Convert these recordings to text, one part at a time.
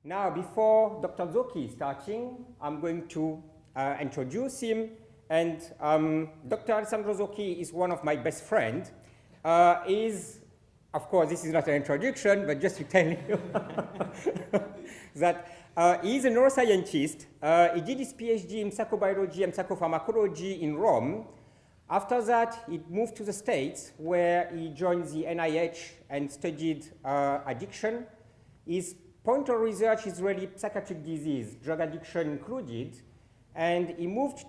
Now, before Dr. Zocchi starting, I'm going to introduce him. And Dr. Alessandro Zocchi is one of my best friends. Of course, this is not an introduction, but just to tell you that he's a neuroscientist. He did his PhD in psychobiology and psychopharmacology in Rome. After that, he moved to the States, where he joined the NIH and studied addiction. His point of research is really psychiatric disease, drug addiction included. And he moved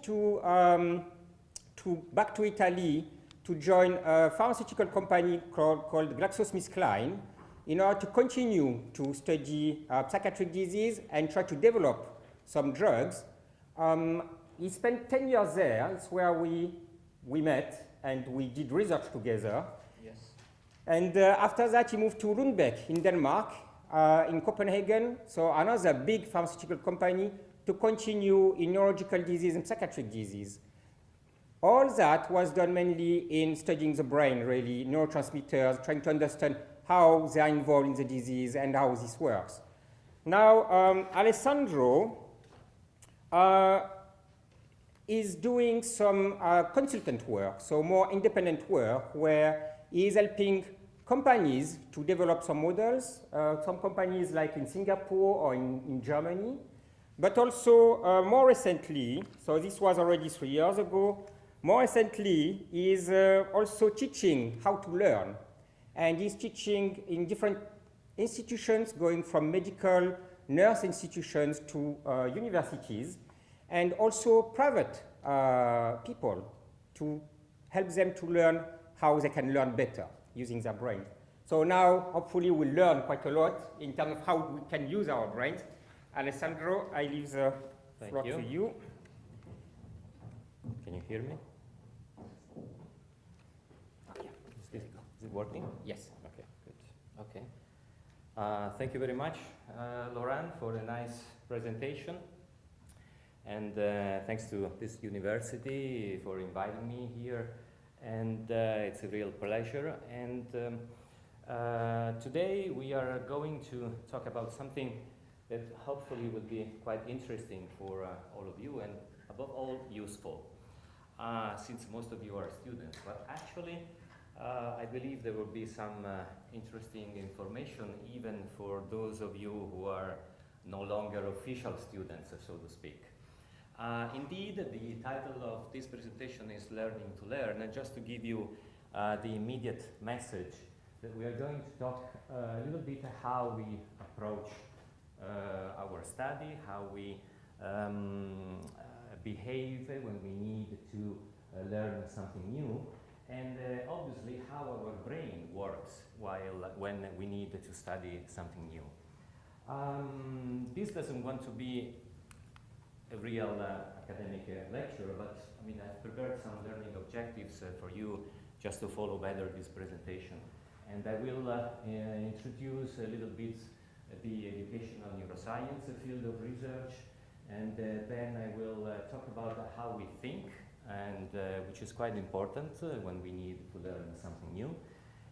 back to Italy to join a pharmaceutical company called GlaxoSmithKline in order to continue to study psychiatric disease and try to develop some drugs. He spent 10 years there. It's where we met and we did research together. Yes. And after that, he moved to Lundbeck in Denmark, in Copenhagen, so another big pharmaceutical company, to continue in neurological disease and psychiatric disease. All that was done mainly in studying the brain, really, neurotransmitters, trying to understand how they are involved in the disease and how this works. Now, Alessandro is doing some consultant work, so more independent work, where he is helping companies to develop some models, some companies like in Singapore or in Germany, but also more recently, so this was already 3 years ago, more recently he is also teaching how to learn. And he's teaching in different institutions, going from medical nurse institutions to universities, and also private people to help them to learn how they can learn better using their brain. So now, hopefully, we'll learn quite a lot in terms of how we can use our brains. Alessandro, I leave the floor to you. Can you hear me? Is it working? Yes. Okay, good. Okay. Thank you very much, Laurent, for a nice presentation. And thanks to this university for inviting me here. And it's a real pleasure. And today we are going to talk about something that hopefully will be quite interesting for all of you and above all useful, since most of you are students. But actually, I believe there will be some interesting information even for those of you who are no longer official students, so to speak. Indeed, the title of this presentation is Learning to Learn, and just to give you the immediate message that we are going to talk a little bit how we approach our study, how we behave when we need to learn something new, and obviously how our brain works when we need to study something new. This doesn't want to be a real academic lecture, but I mean, I've prepared some learning objectives for you just to follow better this presentation. And I will introduce a little bit the educational neuroscience field of research, and then I will talk about how we think, and which is quite important when we need to learn something new.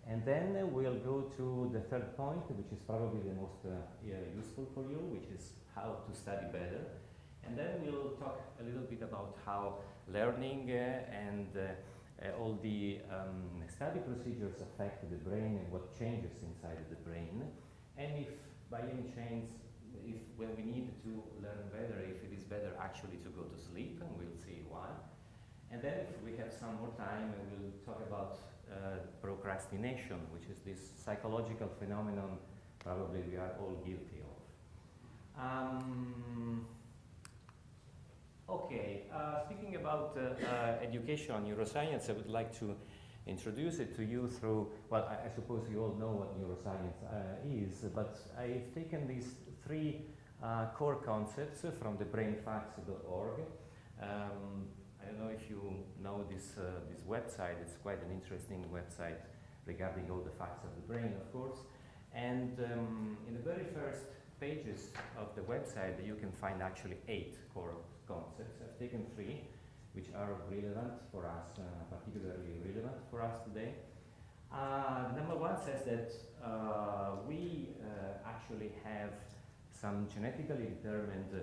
And then we'll go to the third point, which is probably the most useful for you, which is how to study better. And then we'll talk a little bit about how learning and all the study procedures affect the brain and what changes inside of the brain. And if by any chance, when we need to learn better, if it is better actually to go to sleep, and we'll see why. And then if we have some more time, we'll talk about procrastination, which is this psychological phenomenon probably we are all guilty of. Okay, speaking about educational neuroscience, I would like to introduce it to you through, well, I suppose you all know what neuroscience is, but I've taken these three core concepts from the brainfacts.org. I don't know if you know this website. It's quite an interesting website regarding all the facts of the brain, of course. And in the very first pages of the website, you can find actually 8 core concepts. I've taken 3, which are relevant for us, particularly relevant for us today. Number 1 says that we actually have some genetically determined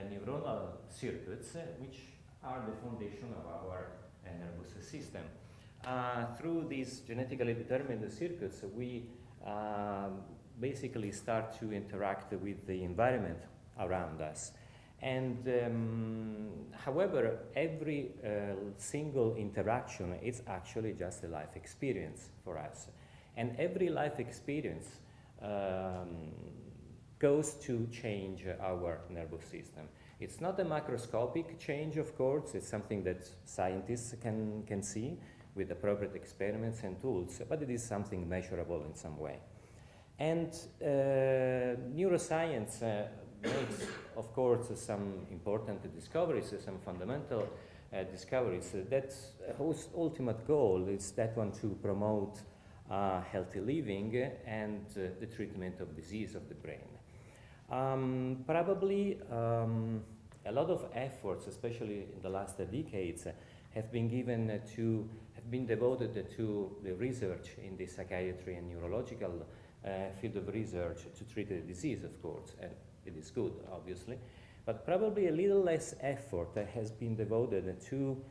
neuronal circuits which are the foundation of our nervous system. Through these genetically determined circuits, we basically start to interact with the environment around us. And however, every single interaction is actually just a life experience for us. And every life experience goes to change our nervous system. It's not a macroscopic change, of course. It's something that scientists can see with appropriate experiments and tools, but it is something measurable in some way. And neuroscience makes, of course, some important discoveries, some fundamental discoveries. That whose ultimate goal is that one to promote healthy living and the treatment of disease of the brain. Probably a lot of efforts, especially in the last decades, have been devoted to the research in the psychiatry and neurological field of research to treat the disease, of course, and it is good, obviously, but probably a little less effort has been devoted to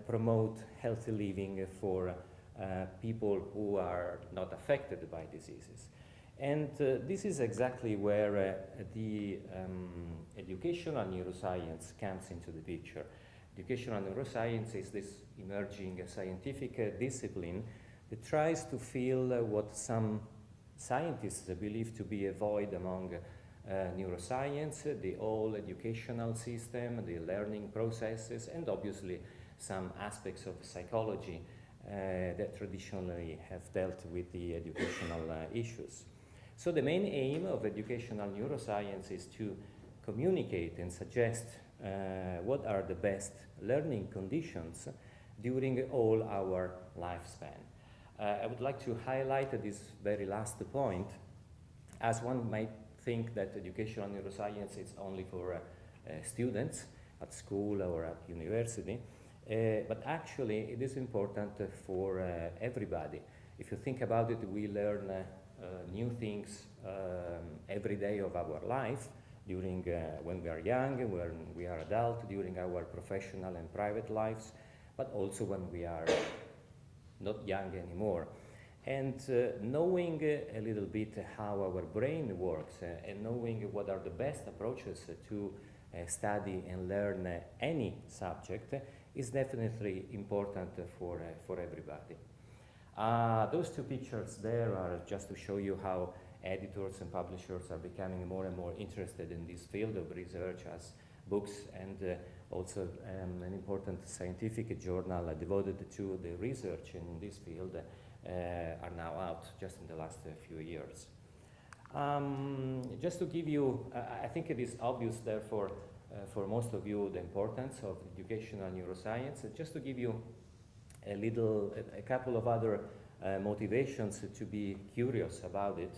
promote healthy living for people who are not affected by diseases. And this is exactly where the educational neuroscience comes into the picture. Educational neuroscience is this emerging scientific discipline that tries to fill what some scientists believe to be a void among neuroscience, the whole educational system, the learning processes, and obviously some aspects of psychology that traditionally have dealt with the educational issues. So the main aim of educational neuroscience is to communicate and suggest what are the best learning conditions during all our lifespan. I would like to highlight this very last point, as one might think that educational neuroscience is only for students at school or at university, but actually it is important for everybody. If you think about it, we learn new things every day of our life, during when we are young, when we are adult, during our professional and private lives, but also when we are not young anymore. And knowing a little bit how our brain works and knowing what are the best approaches to study and learn any subject is definitely important for everybody. Those two pictures there are just to show you how editors and publishers are becoming more and more interested in this field of research, as books and also an important scientific journal devoted to the research in this field are now out just in the last few years. Just to give you, I think it is obvious therefore for most of you the importance of educational neuroscience. Just to give you a couple of other motivations to be curious about it,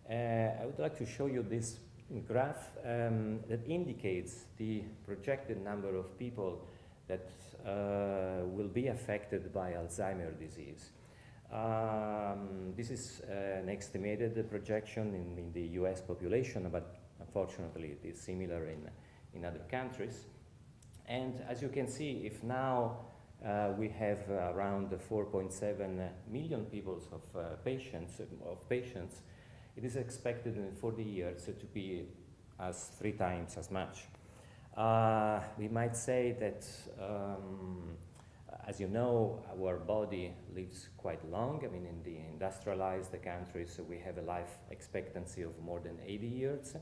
I would like to show you this graph that indicates the projected number of people that will be affected by Alzheimer's disease. This is an estimated projection in the US population, but unfortunately it is similar in other countries. And as you can see, if now we have around 4.7 million people of patients, it is expected in 40 years to be as 3 times as much. We might say that, as you know, our body lives quite long. I mean, in the industrialized countries, we have a life expectancy of more than 80 years.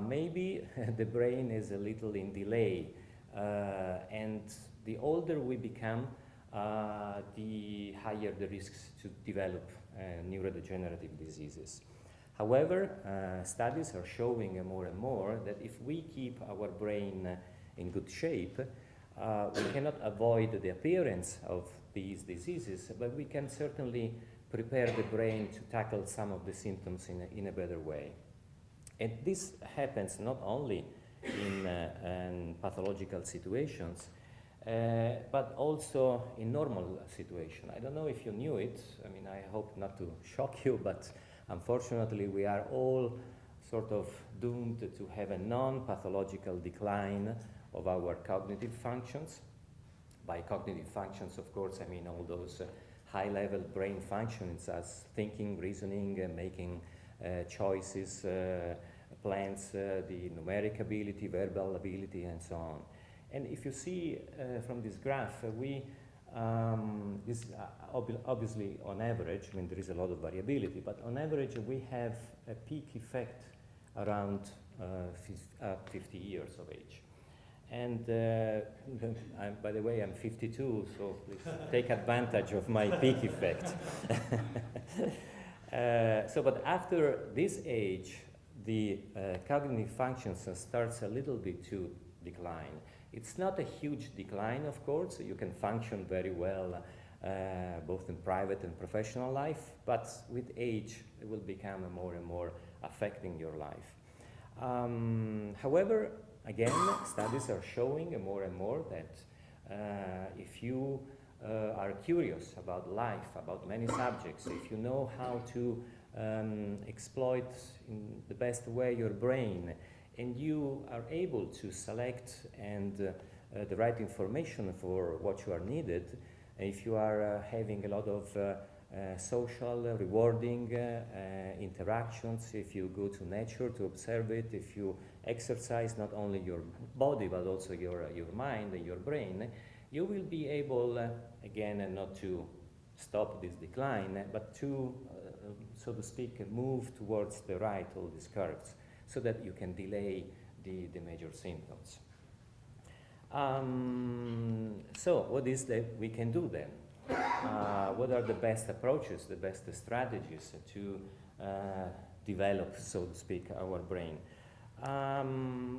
Maybe the brain is a little in delay, and the older we become, the higher the risks to develop neurodegenerative diseases. However, studies are showing more and more that if we keep our brain in good shape, we cannot avoid the appearance of these diseases, but we can certainly prepare the brain to tackle some of the symptoms in a better way. And this happens not only in pathological situations, but also in normal situations. I don't know if you knew it. I mean, I hope not to shock you, but unfortunately we are all sort of doomed to have a non-pathological decline of our cognitive functions. By cognitive functions, of course, I mean all those high-level brain functions as thinking, reasoning, making choices, plans, the numeric ability, verbal ability, and so on. And if you see from this graph, this obviously on average, I mean there is a lot of variability, but on average we have a peak effect around 50 years of age. And by the way, I'm 52, so please take advantage of my peak effect. But after this age, the cognitive functions starts a little bit to decline. It's not a huge decline, of course. You can function very well both in private and professional life, but with age, it will become more and more affecting your life. However, again, studies are showing more and more that if you are curious about life, about many subjects, if you know how to exploit in the best way your brain, and you are able to select and the right information for what you are needed, if you are having a lot of social, rewarding interactions, if you go to nature to observe it, if you exercise not only your body but also your mind and your brain, you will be able, again, not to stop this decline, but to, so to speak, move towards the right, all these curves, so that you can delay the major symptoms. So what is that we can do then? What are the best approaches, the best strategies to develop, so to speak, our brain?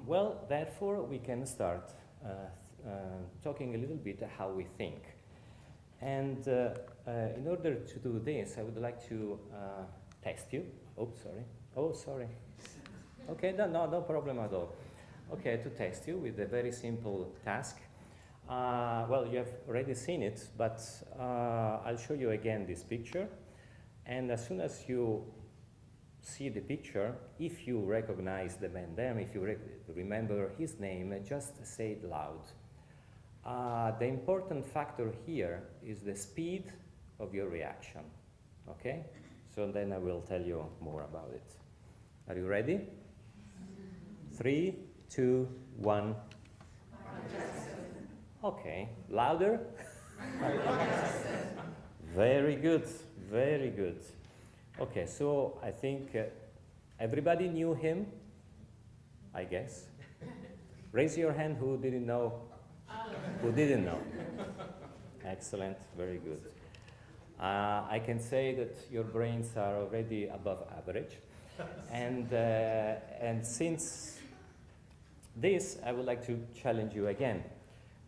Well, therefore, we can start talking a little bit how we think. And in order to do this, I would like to test you. Oh, sorry. Oh, sorry. Okay, no problem at all. Okay, to test you with a very simple task. Well, you have already seen it, but I'll show you again this picture. And as soon as you see the picture, if you recognize the man there, if you remember his name, just say it loud. The important factor here is the speed of your reaction. Okay? So then I will tell you more about it. Are you ready? 3, 2, 1. Okay, louder. Very good, very good. Okay, so I think everybody knew him, I guess. Raise your hand who didn't know. Who didn't know? Excellent, very good. I can say that your brains are already above average. And since this, I would like to challenge you again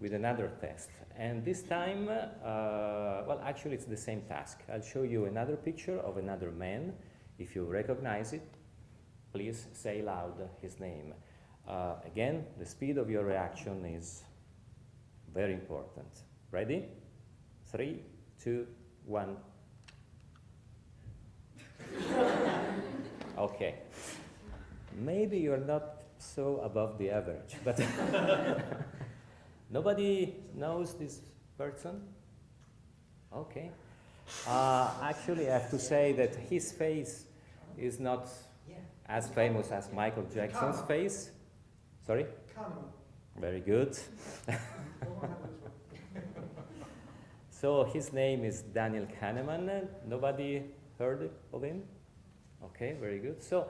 with another test. And this time, well, actually it's the same task. I'll show you another picture of another man. If you recognize it, please say loud his name. Again, the speed of your reaction is very important. Ready? 3, 2, 1. Okay. Maybe you're not so above the average, but nobody knows this person? Okay. Actually, I have to say that his face is not as famous as Michael Jackson's face. Sorry? Very good. So his name is Daniel Kahneman. Nobody heard of him? Okay, very good. So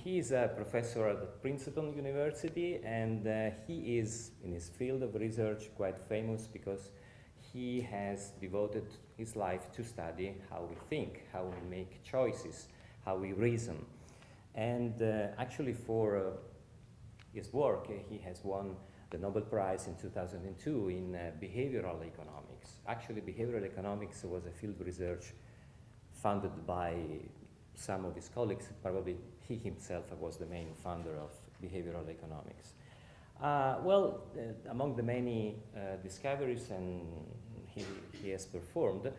he is a professor at Princeton University, and he is, in his field of research, quite famous because he has devoted his life to study how we think, how we make choices, how we reason. And actually for his work, he has won the Nobel Prize in 2002 in behavioral economics. Actually, behavioral economics was a field of research funded by some of his colleagues. Probably he himself was the main funder of behavioral economics. Among the many discoveries and he has performed,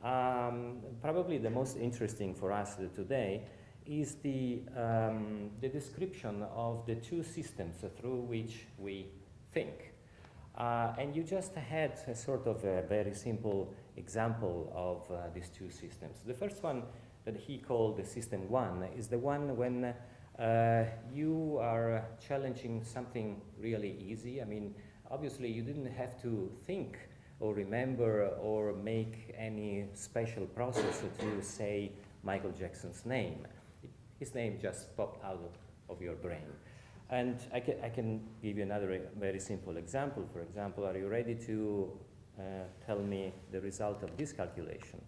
probably the most interesting for us today is the description of the two systems through which we think. And you just had a sort of a very simple example of these two systems. The first one that he called the system one is the one when you are challenging something really easy. I mean, obviously you didn't have to think or remember or make any special process to say Michael Jackson's name. His name just popped out of your brain. And I can give you another very simple example. For example, are you ready to tell me the result of this calculation?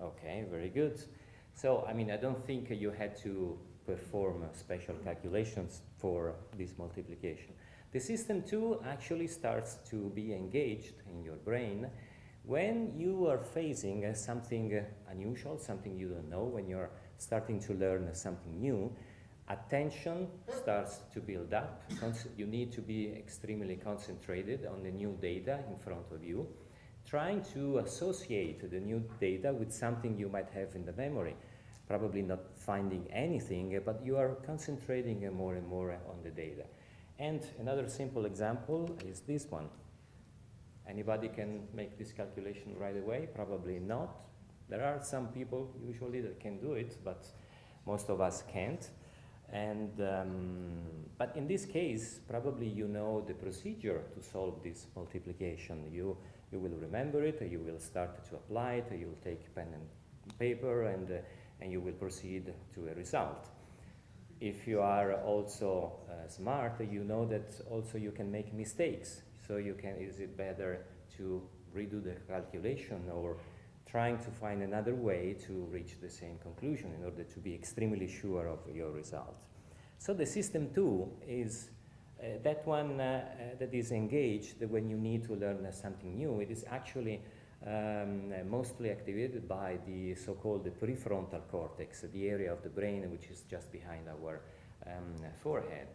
Okay, very good. So, I mean, I don't think you had to perform special calculations for this multiplication. The system 2 actually starts to be engaged in your brain when you are facing something unusual, something you don't know, when you're starting to learn something new. Attention starts to build up. You need to be extremely concentrated on the new data in front of you, trying to associate the new data with something you might have in the memory. Probably not finding anything, but you are concentrating more and more on the data. And another simple example is this one. Anybody can make this calculation right away? Probably not. There are some people usually that can do it, but most of us can't. And but in this case, probably you know the procedure to solve this multiplication. You will remember it. You will start to apply it. You will take pen and paper, and you will proceed to a result. If you are also smart, you know that also you can make mistakes. So you can. Is it better to redo the calculation or trying to find another way to reach the same conclusion in order to be extremely sure of your result? So the system 2 is that one that is engaged when you need to learn something new. It is actually mostly activated by the so-called prefrontal cortex, the area of the brain which is just behind our forehead.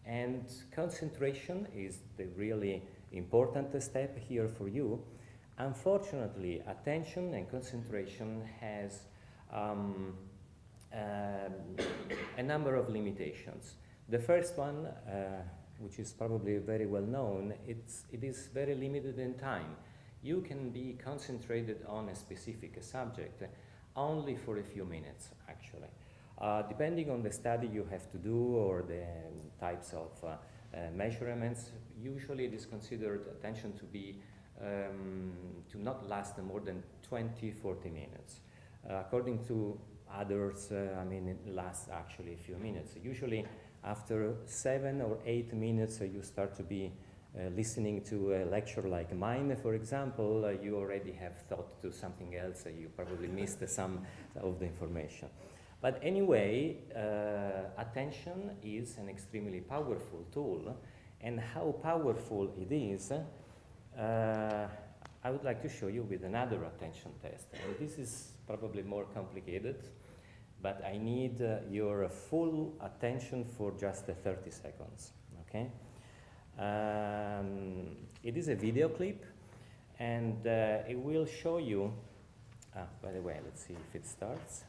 And concentration is the really important step here for you. Unfortunately, attention and concentration has a number of limitations. The first one, which is probably very well known, it is very limited in time. You can be concentrated on a specific subject only for a few minutes, actually. Depending on the study you have to do or the types of measurements, usually it is considered attention to be to not last more than 20-40 minutes. According to others, I mean, it lasts actually a few minutes. Usually after 7 or 8 minutes, you start to be listening to a lecture like mine, for example. You already have thought to something else. You probably missed some of the information. But anyway, attention is an extremely powerful tool, and how powerful it is, I would like to show you with another attention test. And this is probably more complicated, but I need your full attention for just 30 seconds, okay? It is a video clip, and it will show you, by the way, let's see if it starts.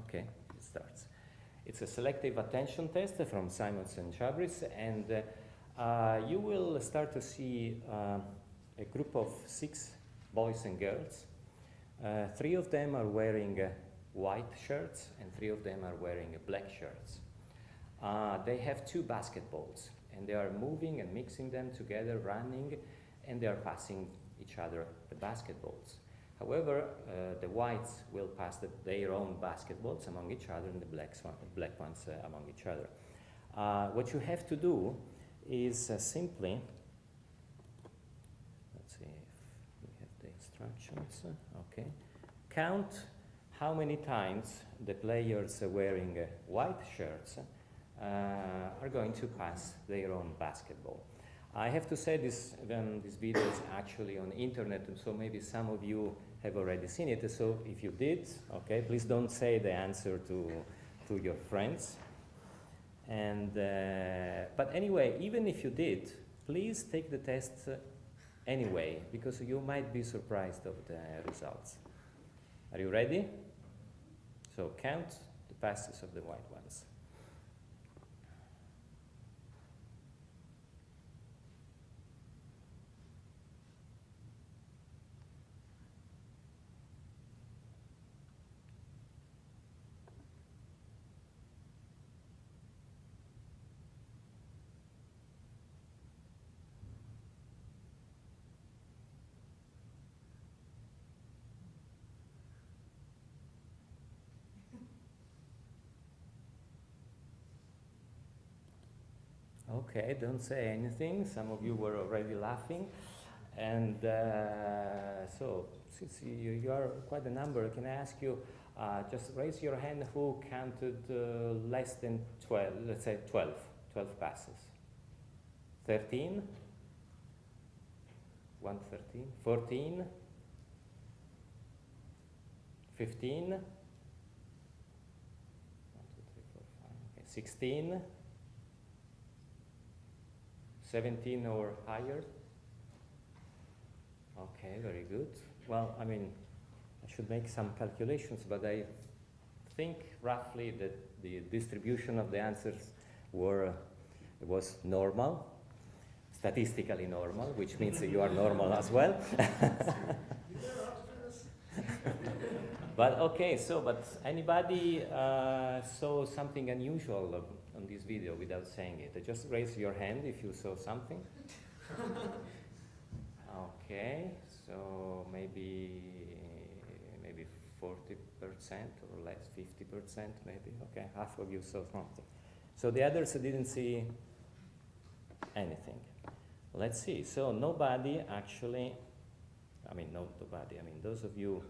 Okay, it starts. It's a selective attention test from Simons and Chabris, and you will start to see a group of 6 boys and girls. 3 of them are wearing white shirts, and 3 of them are wearing black shirts. They have 2 basketballs, and they are moving and mixing them together, running, and they are passing each other the basketballs. However, the whites will pass their own basketballs among each other, and the black ones among each other. What you have to do is simply, let's see if we have the instructions, okay. Count how many times the players wearing white shirts are going to pass their own basketball. I have to say this video is actually on internet, and so maybe some of you have already seen it. So if you did, okay, please don't say the answer to your friends. And but anyway, even if you did, please take the test anyway, because you might be surprised of the results. Are you ready? So count the passes of the white ones. Okay, don't say anything. Some of you were already laughing. And so, since you are quite a number, can I ask you, just raise your hand who counted less than 12, let's say 12 passes? 13? 13? 14? 15? 1, 2, 3, 4, 5. Okay. 16? 17 or higher? Okay, very good. Well, I mean, I should make some calculations, but I think roughly that the distribution of the answers was normal, statistically normal, which means that you are normal as well. But okay, so, but anybody saw something unusual on this video without saying it? Just raise your hand if you saw something. Okay, so maybe 40% or less, 50% maybe. Okay, half of you saw something. So the others didn't see anything. Let's see. So nobody actually, nobody. Those of you,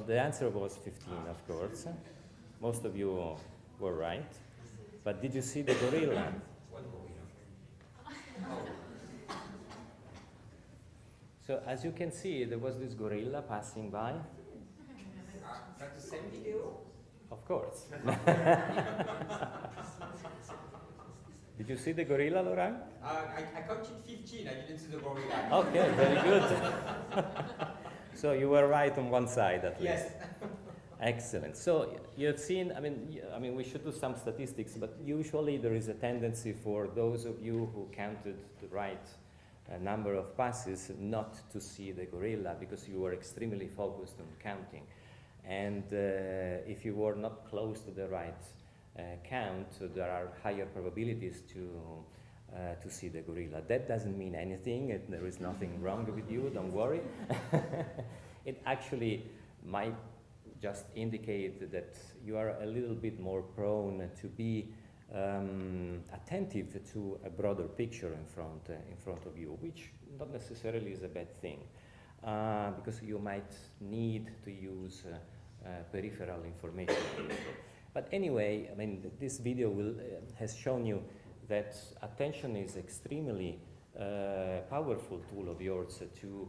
the answer was 15, of course. Most of you were right. But did you see the gorilla? So as you can see, there was this gorilla passing by. That's the same video? Of course. Did you see the gorilla, Laurent? I counted 15, I didn't see the gorilla. Okay, very good. So you were right on one side at least. Yes. Excellent. So you have seen, we should do some statistics, but usually there is a tendency for those of you who counted the right number of passes not to see the gorilla because you were extremely focused on counting. And if you were not close to the right count, there are higher probabilities to see the gorilla. That doesn't mean anything. There is nothing wrong with you, don't worry. It actually might just indicate that you are a little bit more prone to be attentive to a broader picture in front of you, which not necessarily is a bad thing, because you might need to use peripheral information. But anyway, this video has shown you that attention is extremely powerful tool of yours to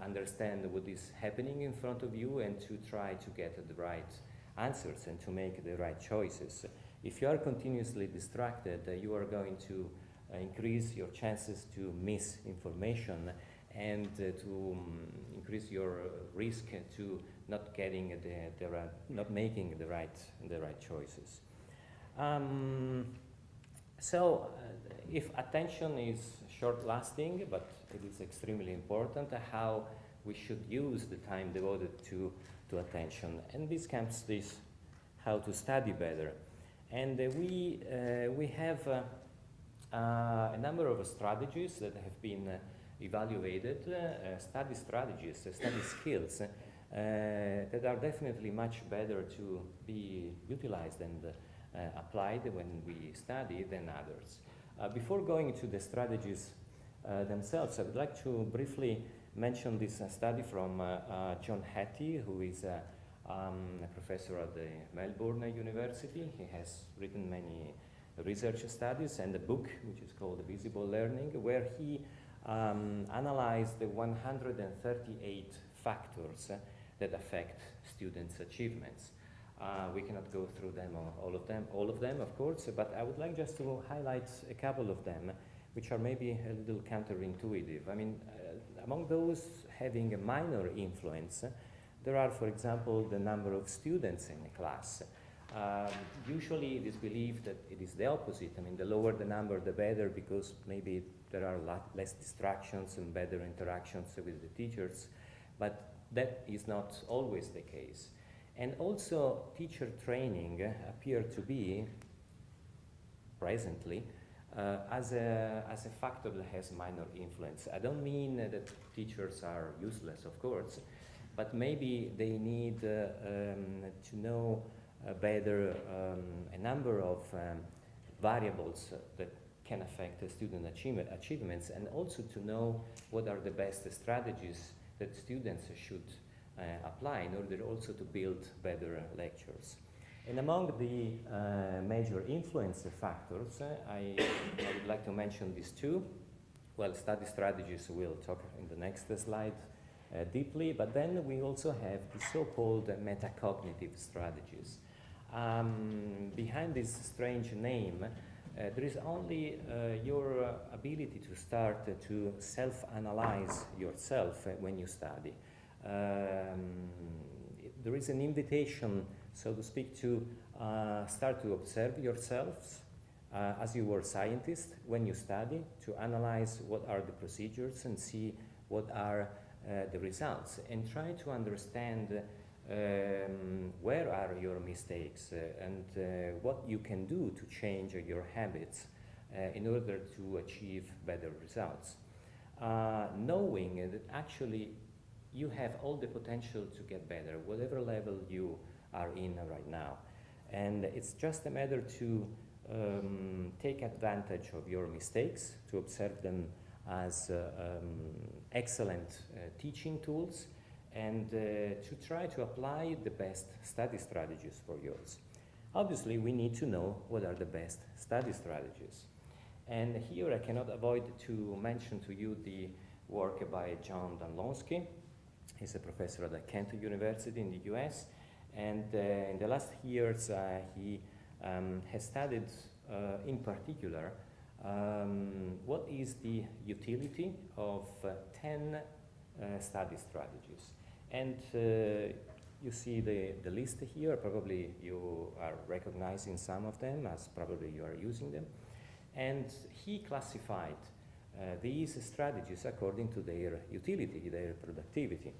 understand what is happening in front of you and to try to get the right answers and to make the right choices. If you are continuously distracted, you are going to increase your chances to miss information and to increase your risk to not getting not making the right choices. So if attention is short-lasting, but it is extremely important how we should use the time devoted to attention. And this comes this how to study better. And we have a number of strategies that have been evaluated, study strategies, study skills that are definitely much better to be utilized and applied when we study than others. Before going to the strategies themselves, I would like to briefly mention this study from John Hattie, who is a professor at the Melbourne University. He has written many research studies and a book which is called Visible Learning, where he analyzed the 138 factors that affect students' achievements. We cannot go through them, all of them, of course, but I would like just to highlight a couple of them which are maybe a little counterintuitive. I mean, among those having a minor influence, there are, for example, the number of students in a class. Usually it is believed that it is the opposite. I mean, the lower the number, the better, because maybe there are less distractions and better interactions with the teachers. But that is not always the case. And also, teacher training appear to be, presently, as a factor that has minor influence. I don't mean that teachers are useless, of course, but maybe they need to know better a number of variables that can affect the student achievements, and also to know what are the best strategies that students should apply in order also to build better lectures. And among the major influence factors, I would like to mention these two. Well, study strategies we'll talk in the next slide deeply, but then we also have the so-called metacognitive strategies. Behind this strange name, there is only your ability to start to self-analyze yourself when you study. There is an invitation, so to speak, to start to observe yourselves as you were scientists when you study, to analyze what are the procedures and see what are the results, and try to understand where are your mistakes and what you can do to change your habits in order to achieve better results. Knowing that actually you have all the potential to get better, whatever level you are in right now. And it's just a matter to take advantage of your mistakes, to observe them as excellent teaching tools, and to try to apply the best study strategies for yours. Obviously, we need to know what are the best study strategies. And here I cannot avoid to mention to you the work by John Danlonsky. He's a professor at Kent University in the US, and in the last years he has studied in particular what is the utility of 10 study strategies. And you see the list here. Probably you are recognizing some of them, as probably you are using them. And he classified these strategies according to their utility, their productivity.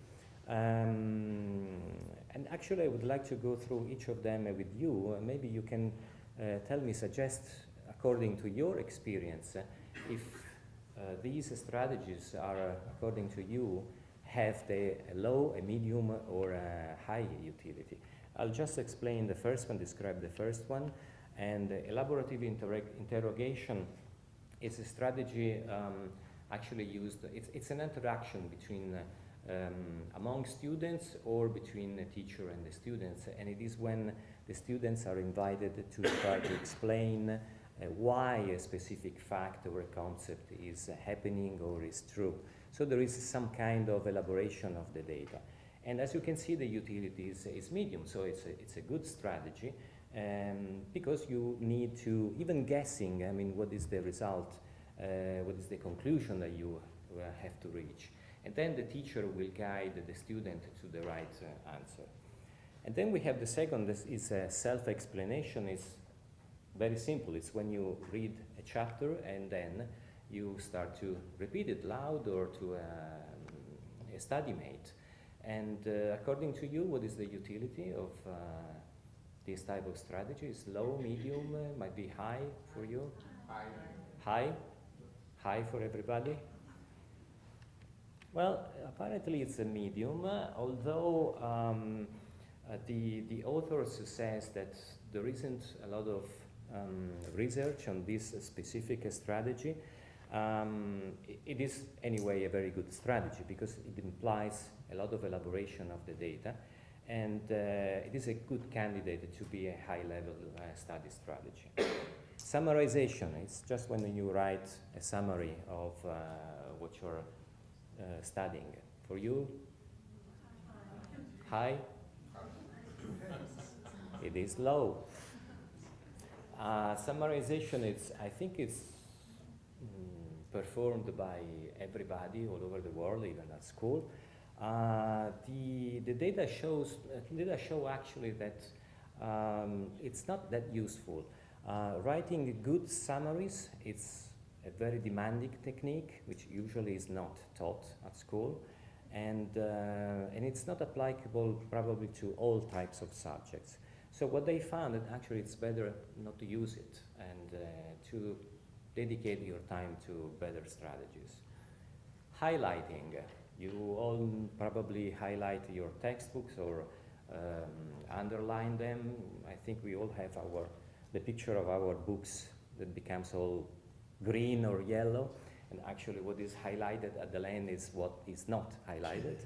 And actually I would like to go through each of them with you. Maybe you can suggest according to your experience if these strategies are, according to you, have a low, a medium, or a high utility. I'll just explain the first one, describe the first one. And elaborative interrogation is a strategy actually used, it's an interaction between among students or between the teacher and the students, and it is when the students are invited to try to explain why a specific fact or a concept is happening or is true. So there is some kind of elaboration of the data. And as you can see, the utility is medium, so it's a good strategy, because you need to, even guessing, I mean, what is the result, what is the conclusion that you have to reach. And then the teacher will guide the student to the right answer. And then we have the second, this is self-explanation. It's very simple. It's when you read a chapter and then you start to repeat it loud or to a study mate. And according to you, what is the utility of this type of strategy? Is low, medium, might be high for you? High. High? High for everybody? Well, apparently it's a medium, although the authors says that there isn't a lot of research on this specific strategy. It is anyway a very good strategy because it implies a lot of elaboration of the data, and it is a good candidate to be a high-level study strategy. Summarization, it's just when you write a summary of what you're studying. For you? High? It is low. Summarization, I think it's performed by everybody all over the world, even at school. The data show actually that it's not that useful. Writing good summaries, it's a very demanding technique, which usually is not taught at school, and it's not applicable probably to all types of subjects. So what they found that actually it's better not to use it and to dedicate your time to better strategies. Highlighting. You all probably highlight your textbooks or underline them. I think we all have the picture of our books that becomes all green or yellow, and actually what is highlighted at the end is what is not highlighted.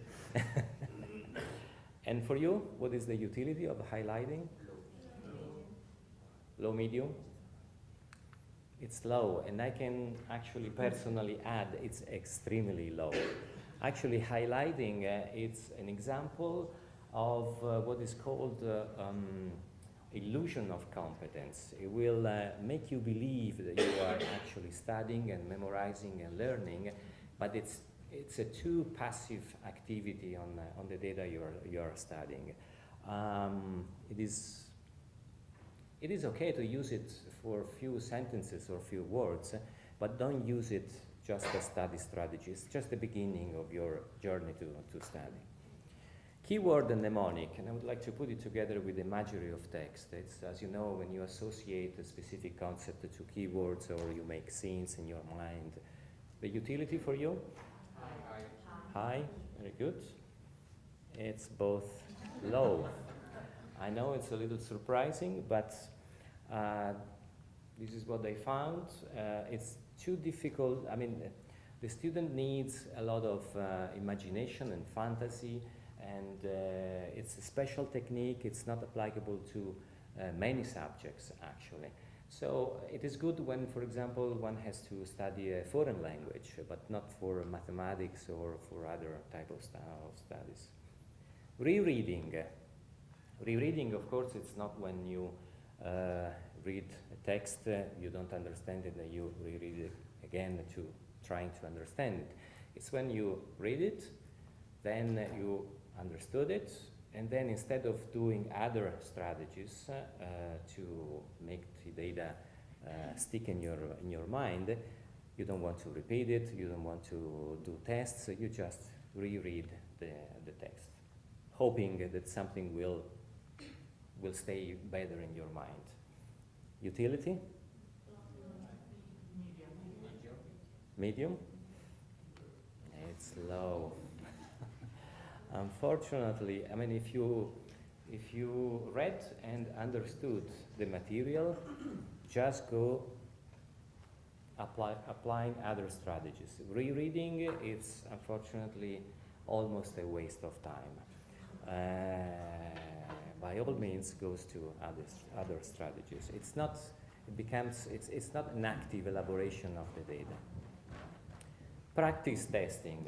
And for you, what is the utility of highlighting? Low, medium? It's low, and I can actually personally add it's extremely low. Actually, highlighting it's an example of what is called illusion of competence. It will make you believe that you are actually studying and memorizing and learning, but it's a too passive activity on the data you are studying. It is okay to use it for a few sentences or few words, but don't use it just as study strategies, just the beginning of your journey to study. Keyword and mnemonic, and I would like to put it together with the imagery of text. It's, as you know, when you associate a specific concept to keywords or you make scenes in your mind. The utility for you? High, very good. It's both low. I know it's a little surprising, but this is what they found. It's too difficult. I mean, the student needs a lot of imagination and fantasy, and it's a special technique. It's not applicable to many subjects, actually. So it is good when, for example, one has to study a foreign language, but not for mathematics or for other type of studies. Rereading. Rereading, of course, it's not when you read a text, you don't understand it, and you reread it again to trying to understand it. It's when you read it, then you understood it, and then instead of doing other strategies to make the data stick in your mind, you don't want to repeat it, you don't want to do tests, you just reread the text, hoping that something will stay better in your mind. Utility? Medium? It's low. Unfortunately, I mean, if you read and understood the material, just go applying other strategies. Rereading is unfortunately almost a waste of time. By all means, goes to other strategies. It's not an active elaboration of the data. Practice testing.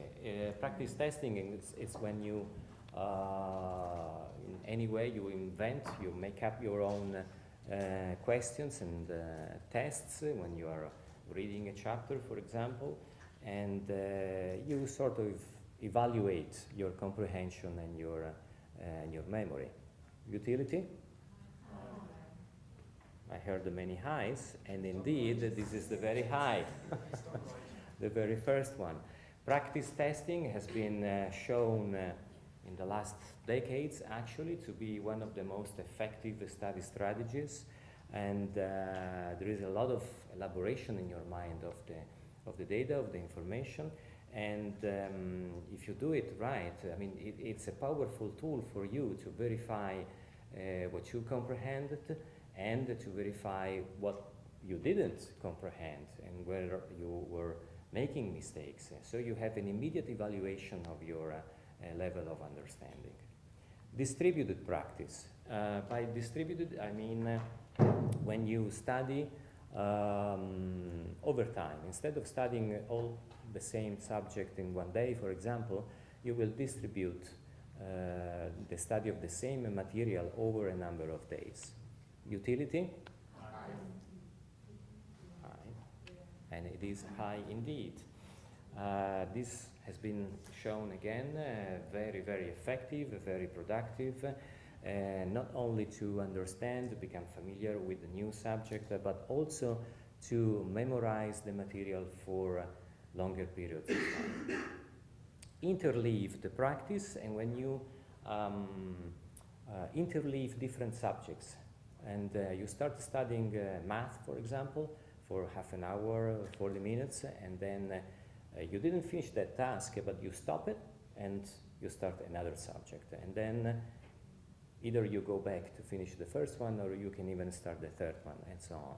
Practice testing is when you, in any way, you invent, you make up your own questions and tests when you are reading a chapter, for example, and you sort of evaluate your comprehension and your memory. Utility? I heard the many highs, and indeed, this is the very high. The very first one. Practice testing has been shown in the last decades actually to be one of the most effective study strategies, and there is a lot of elaboration in your mind of the data, of the information, and if you do it right, I mean, it's a powerful tool for you to verify what you comprehended and to verify what you didn't comprehend and where you were making mistakes. So you have an immediate evaluation of your level of understanding. Distributed practice. By distributed, I mean when you study over time. Instead of studying all the same subject in one day, for example, you will distribute the study of the same material over a number of days. Utility? High. and it is high indeed. This has been shown again, very, very effective, very productive, not only to understand, to become familiar with the new subject, but also to memorize the material for longer periods of time. Interleave the practice, and when you interleave different subjects, and you start studying math, for example, for half an hour, 40 minutes, and then you didn't finish that task, but you stop it and you start another subject. And then either you go back to finish the first one, or you can even start the third one, and so on.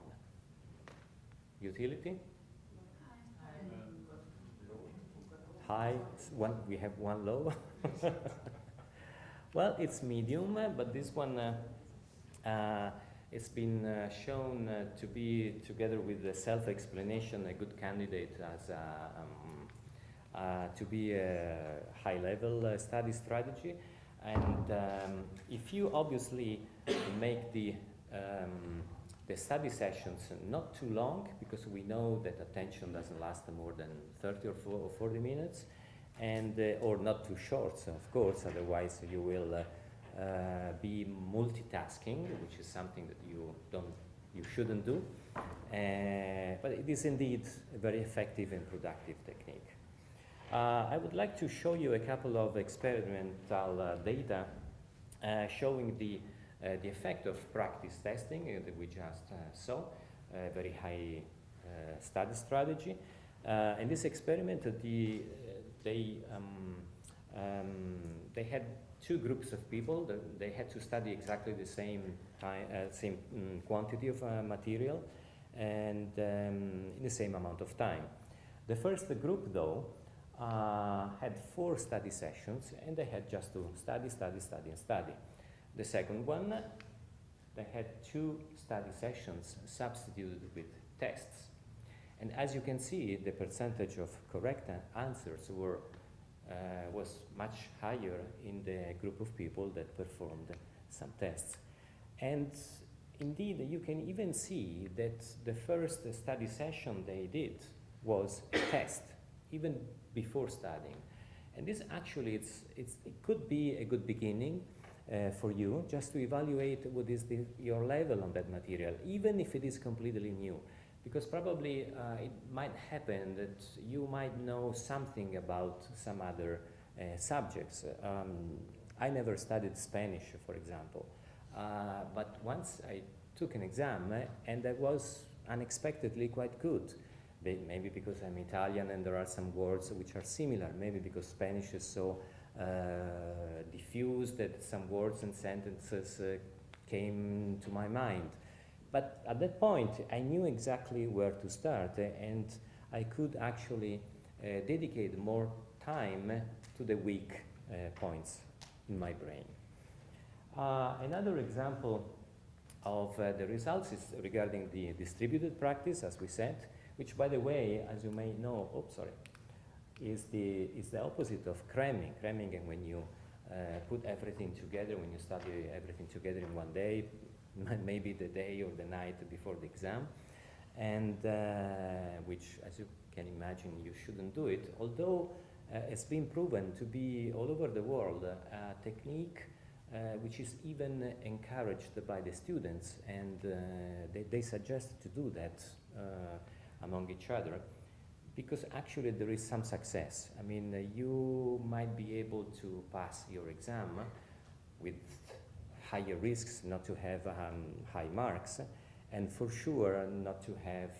Utility? High. One, we have one low. Well, it's medium, but this one it's been shown to be, together with the self-explanation, a good candidate as to be a high-level study strategy. And if you obviously make the study sessions not too long, because we know that attention doesn't last more than 30 or 40 minutes, and or not too short, so of course, otherwise you will be multitasking, which is something that you shouldn't do. But it is indeed a very effective and productive technique. I would like to show you a couple of experimental data showing the effect of practice testing that we just saw, a very high study strategy. In this experiment, they had two groups of people. They had to study exactly the same time, same quantity of material, and in the same amount of time. The first group, though, had 4 study sessions, and they had just to study, study, study, and study. The second one, they had 2 study sessions substituted with tests. And as you can see, the percentage of correct answers was much higher in the group of people that performed some tests. And indeed, you can even see that the first study session they did was a test, even before studying. And this actually, it could be a good beginning for you, just to evaluate what is your level on that material, even if it is completely new. Because probably it might happen that you might know something about some other subjects. I never studied Spanish, for example, but once I took an exam and I was unexpectedly quite good. Maybe because I'm Italian and there are some words which are similar, maybe because Spanish is so diffused that some words and sentences came to my mind. But at that point, I knew exactly where to start, and I could actually dedicate more time to the weak points in my brain. Another example of the results is regarding the distributed practice, as we said, which, by the way, as you may know, is the opposite of cramming. Cramming, and when you put everything together, when you study everything together in one day, maybe the day or the night before the exam, and which, as you can imagine, you shouldn't do it, although it's been proven to be all over the world a technique which is even encouraged by the students, and they suggest to do that among each other, because actually there is some success. I mean, you might be able to pass your exam with higher risks not to have high marks, and for sure not to have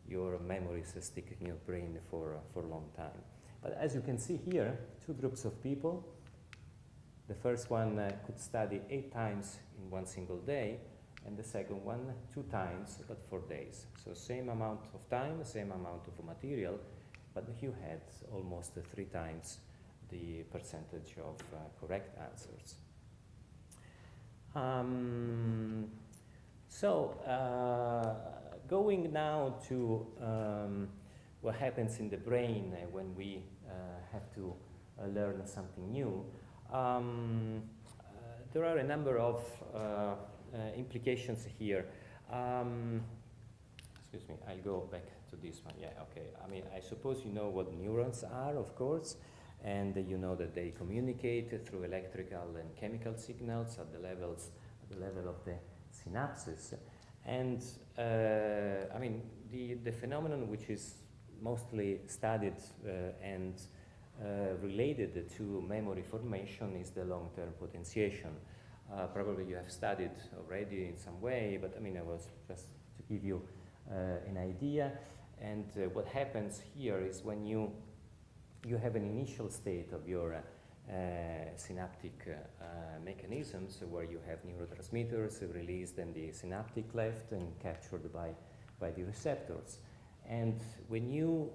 your memories stick in your brain for a long time. But as you can see here, 2 groups of people. The first one could study 8 times in one single day, and the second one 2 times, but 4 days. So same amount of time, same amount of material, but you had almost 3 times the percentage of correct answers. Going now to what happens in the brain when we have to learn something new. There are a number of implications here. Excuse me, I'll go back to this one. Yeah, okay. I mean, I suppose you know what neurons are, of course, and you know that they communicate through electrical and chemical signals at the level of the synapses. And I mean, the phenomenon which is mostly studied and related to memory formation is the long-term potentiation. Probably you have studied already in some way, but I mean, I was just to give you an idea. And what happens here is when you have an initial state of your synaptic mechanisms where you have neurotransmitters released in the synaptic cleft and captured by the receptors. And when you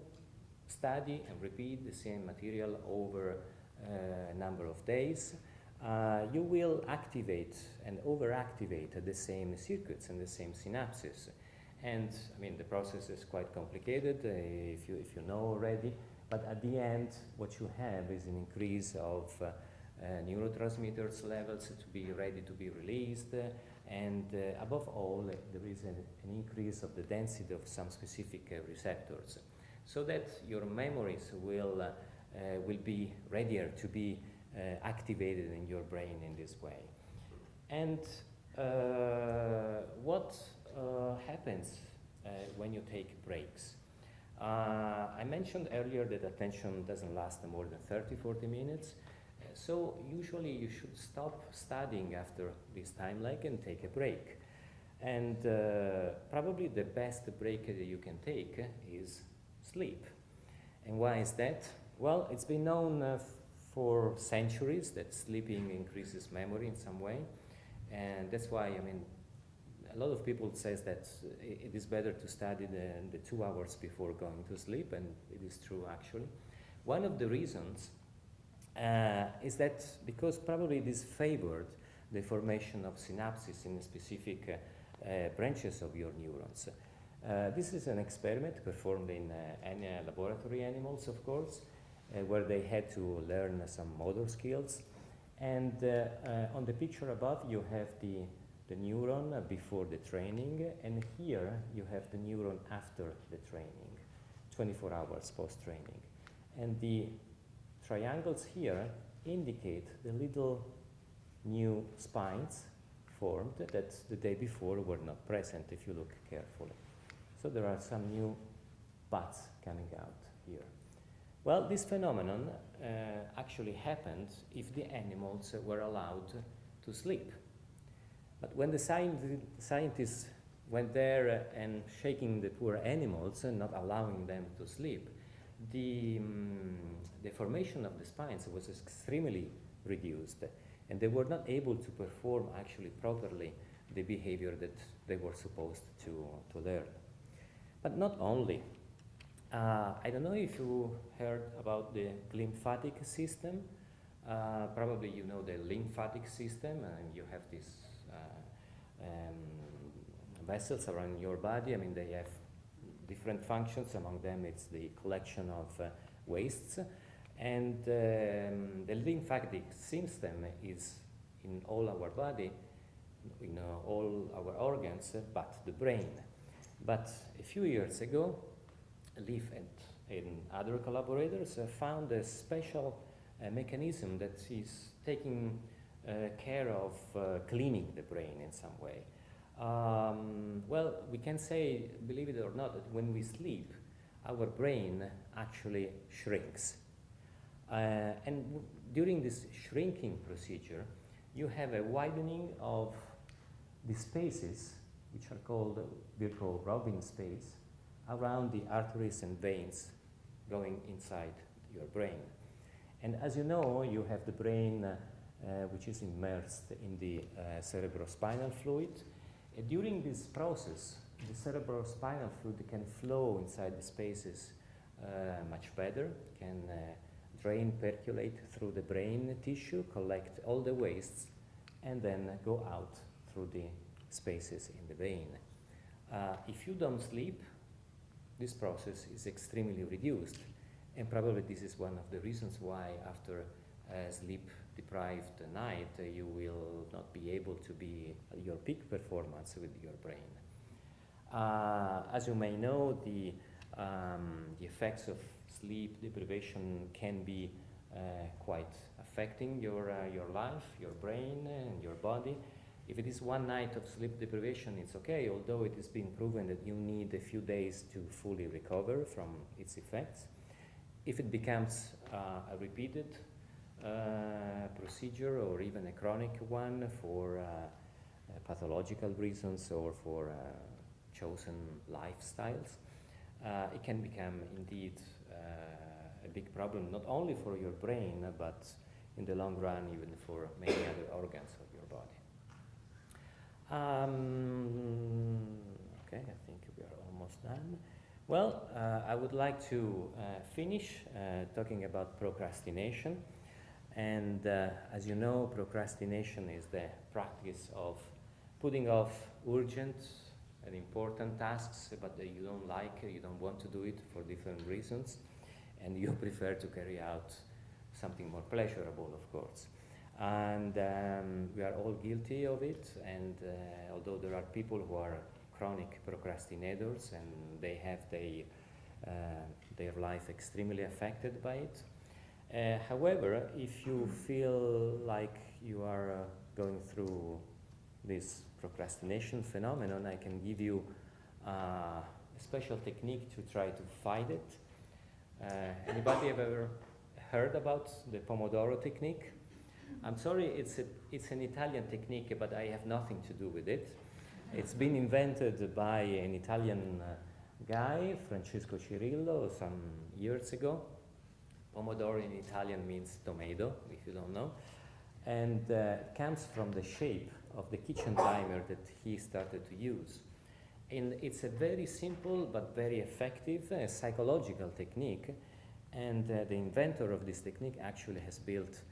study and repeat the same material over a number of days, you will activate and overactivate the same circuits and the same synapses. And I mean, the process is quite complicated if you know already, but at the end, what you have is an increase of neurotransmitters levels to be ready to be released, and above all, there is an increase of the density of some specific receptors, so that your memories will be readier to be activated in your brain in this way. And what happens when you take breaks? I mentioned earlier that attention doesn't last more than 30-40 minutes. So usually you should stop studying after this time lag and take a break. And probably the best break that you can take is sleep. And why is that? Well, it's been known for centuries that sleeping increases memory in some way. And that's why, I mean, a lot of people says that it is better to study the 2 hours before going to sleep, and it is true actually. One of the reasons is that because probably it is favored the formation of synapses in specific branches of your neurons. This is an experiment performed in laboratory animals, of course, where they had to learn some motor skills. And on the picture above, you have the neuron before the training, and here you have the neuron after the training, 24 hours post-training. And the triangles here indicate the little new spines formed that the day before were not present, if you look carefully. So there are some new buds coming out here. Well, this phenomenon actually happened if the animals were allowed to sleep. But when the scientists went there and shaking the poor animals and not allowing them to sleep, the formation of the spines was extremely reduced, and they were not able to perform actually properly the behavior that they were supposed to learn. But not only. I don't know if you heard about the lymphatic system. Probably you know the lymphatic system, and you have these vessels around your body. I mean, they have different functions. Among them, it's the collection of wastes. And the lymphatic system is in all our body, in all our organs, but the brain. But a few years ago, Leaf and other collaborators found a special mechanism that is taking care of cleaning the brain in some way. Well, we can say, believe it or not, that when we sleep, our brain actually shrinks. And during this shrinking procedure, you have a widening of the spaces, which are called virtual Robin space, around the arteries and veins going inside your brain. And as you know, you have the brain which is immersed in the cerebrospinal fluid. During this process, the cerebrospinal fluid can flow inside the spaces much better, can drain, percolate through the brain tissue, collect all the wastes, and then go out through the spaces in the vein. If you don't sleep, this process is extremely reduced, and probably this is one of the reasons why after a sleep-deprived night you will not be able to be at your peak performance with your brain. As you may know, the The effects of sleep deprivation can be quite affecting your life, your brain, and your body. If it is one night of sleep deprivation, it's okay, although it has been proven that you need a few days to fully recover from its effects. If it becomes a repeated procedure or even a chronic one for pathological reasons or for chosen lifestyles, it can become indeed a big problem, not only for your brain, but in the long run, even for many other organs of your body. Okay, I think we are almost done. Well, I would like to finish talking about procrastination. And as you know, procrastination is the practice of putting off urgent and important tasks, but that you don't like, you don't want to do it for different reasons, and you prefer to carry out something more pleasurable, of course. And we are all guilty of it, and although there are people who are chronic procrastinators and they have their life extremely affected by it. However, if you feel like you are going through this procrastination phenomenon, I can give you a special technique to try to fight it. Anybody have ever heard about the Pomodoro technique? I'm sorry, it's an Italian technique, but I have nothing to do with it. It's been invented by an Italian guy, Francesco Cirillo, some years ago. Pomodoro in Italian means tomato, if you don't know. And it comes from the shape of the kitchen timer that he started to use. And it's a very simple but very effective psychological technique. And the inventor of this technique actually has built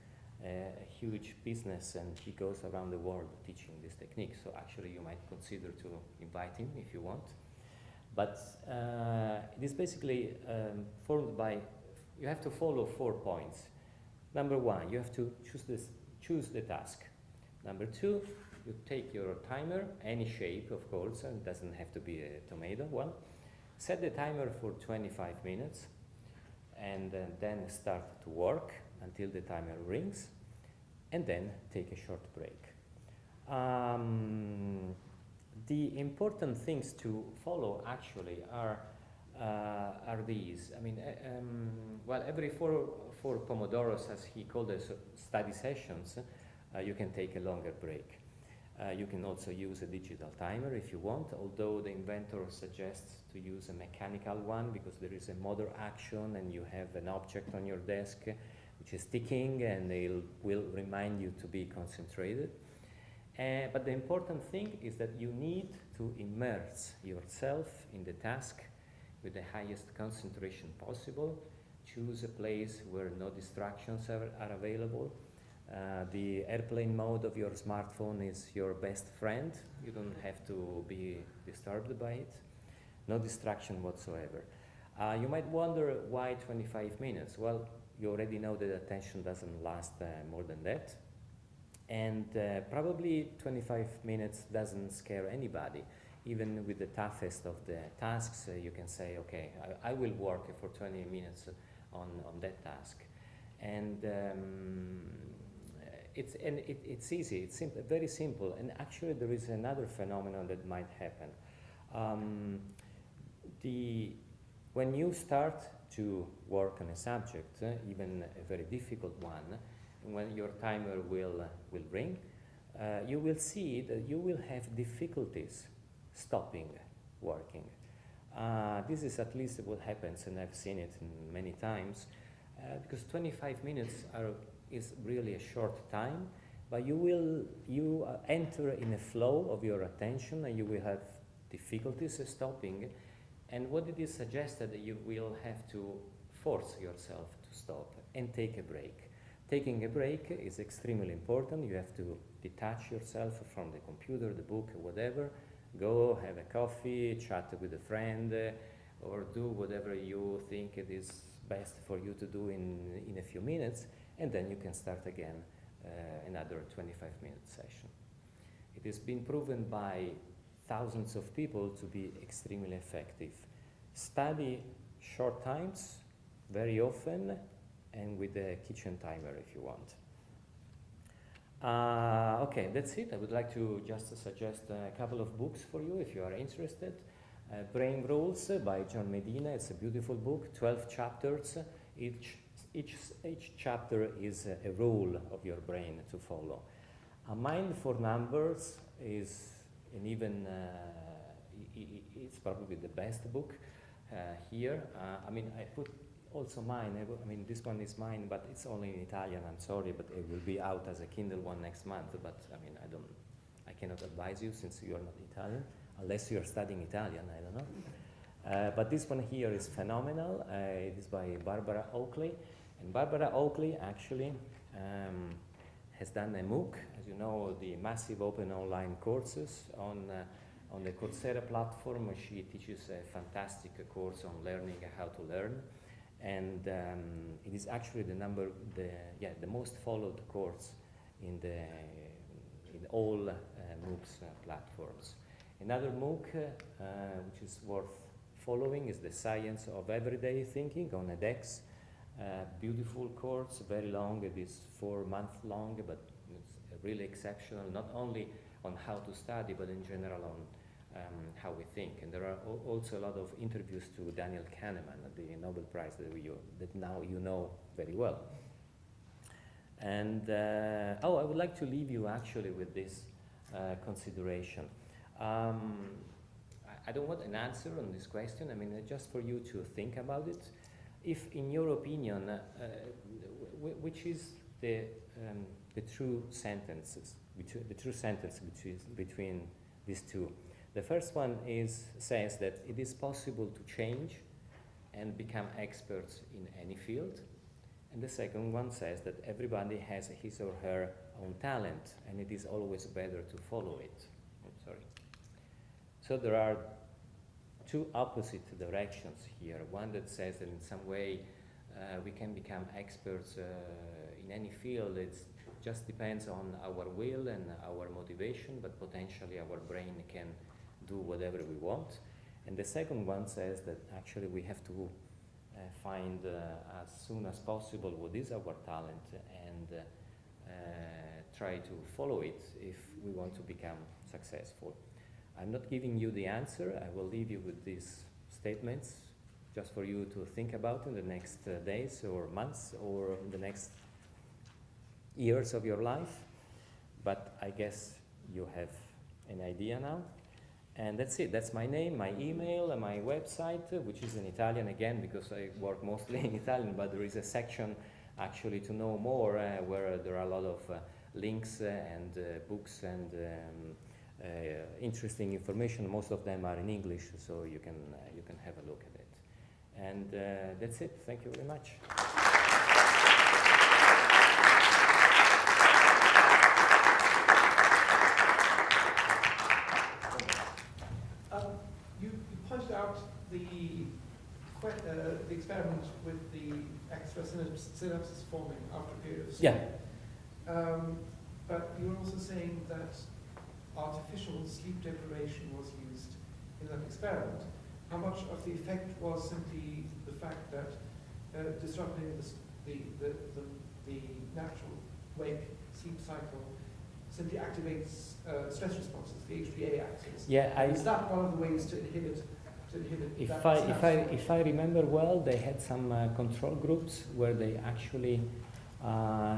a huge business, and he goes around the world teaching this technique. So actually you might consider to invite him if you want. But it is basically formed by, you have to follow 4 points. Number 1, you have to choose the task. Number 2, you take your timer, any shape of course, and it doesn't have to be a tomato one. Set the timer for 25 minutes and then start to work until the timer rings, and then take a short break. The important things to follow actually are these. I mean, well, every four Pomodoros, as he called it, study sessions, you can take a longer break. You can also use a digital timer if you want, although the inventor suggests to use a mechanical one because there is a motor action and you have an object on your desk which is ticking and it will remind you to be concentrated. But the important thing is that you need to immerse yourself in the task with the highest concentration possible. Choose a place where no distractions are available. The airplane mode of your smartphone is your best friend. You don't have to be disturbed by it. No distraction whatsoever. You might wonder why 25 minutes? Well, you already know that attention doesn't last more than that. And probably 25 minutes doesn't scare anybody. Even with the toughest of the tasks, you can say, okay, I will work for 20 minutes on that task. And it's easy, it's simple, very simple. And actually there is another phenomenon that might happen. When you start to work on a subject, even a very difficult one, when your timer will ring, you will see that you will have difficulties stopping working. This is at least what happens, and I've seen it many times, because 25 minutes is really a short time, but you enter in a flow of your attention and you will have difficulties stopping. And what it is suggested that you will have to force yourself to stop and take a break. Taking a break is extremely important. You have to detach yourself from the computer, the book, whatever. Go have a coffee, chat with a friend, or do whatever you think it is best for you to do in a few minutes, and then you can start again another 25-minute session. It has been proven by thousands of people to be extremely effective. study short times, very often, and with a kitchen timer if you want. Okay, that's it. I would like to just suggest a couple of books for you if you are interested. Brain Rules by John Medina. It's a beautiful book, 12 chapters. Each chapter is a rule of your brain to follow. A Mind for Numbers is an even, it's probably the best book here. I mean, I put also mine. I mean, this one is mine, but it's only in Italian. I'm sorry, but it will be out as a Kindle one next month. But I mean, I cannot advise you since you are not Italian, unless you are studying Italian. I don't know. But this one here is phenomenal. It is by Barbara Oakley, and Barbara Oakley actually has done a MOOC, as you know, the massive open online courses on the Coursera platform. She teaches a fantastic course on learning how to learn. And it is actually the most followed course in all MOOCs platforms. Another MOOC which is worth following is the Science of Everyday Thinking on edX. Beautiful course, very long. It is 4 months long, but it's really exceptional. Not only on how to study, but in general on how we think. And there are also a lot of interviews to Daniel Kahneman, the Nobel Prize that now you know very well. And I would like to leave you actually with this consideration. I don't want an answer on this question. I mean, just for you to think about it. If, in your opinion, which is the true sentences, the true sentence between these two? The first one says that it is possible to change and become experts in any field. And the second one says that everybody has his or her own talent, and it is always better to follow it. So there are two opposite directions here. One that says that in some way we can become experts in any field. It just depends on our will and our motivation, but potentially our brain can do whatever we want. And the second one says that actually we have to find as soon as possible what is our talent and try to follow it if we want to become successful. I'm not giving you the answer. I will leave you with these statements just for you to think about in the next days or months or in the next years of your life. But I guess you have an idea now. And that's it. That's my name, my email, and my website, which is in Italian again, because I work mostly in Italian, but there is a section actually to know more where there are a lot of links and books and interesting information. Most of them are in English, so you can have a look at it. And that's it. Thank you very much. You pointed out the experiment with the extra synapses forming after a period of sleep. Yeah. But you were also saying that artificial sleep deprivation was used in that experiment. How much of the effect was simply the fact that disrupting the natural wake-sleep cycle simply activates stress responses, the HPA axis? Yeah, is that one of the ways to inhibit if I remember well, they had some control groups where they actually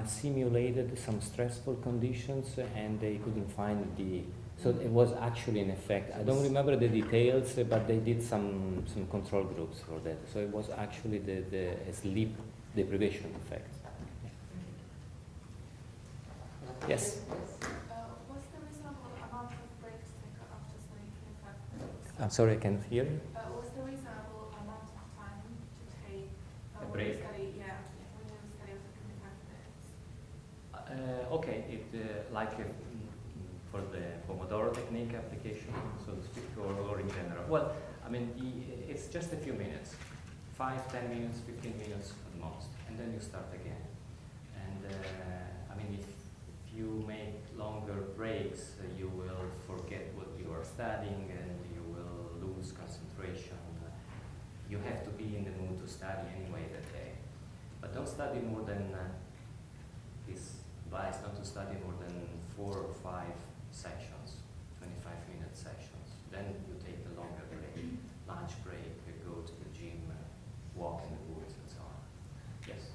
simulated some stressful conditions and they couldn't find so it was actually an effect. I don't remember the details, but they did some control groups for that. So it was actually the sleep deprivation effect. Yes? What's the reasonable amount of breaks taken after studying 25 minutes? I'm sorry, I can't hear you. What's the reasonable amount of time to take A break? when you study after 25 minutes? Okay, for the Pomodoro technique application, so to speak, or in general. Well, I mean, it's just a few minutes, 5, 10 minutes, 15 minutes at most, and then you start again. And I mean, if you make longer breaks, you will forget what you are studying, and you will lose concentration. you have to be in the mood to study anyway that day. But don't study more than, this advice not to study more than 4 or 5 sections, 25-minute sections. Then you take a longer break, lunch break, you go to the gym, walk in the woods and so on. Yes?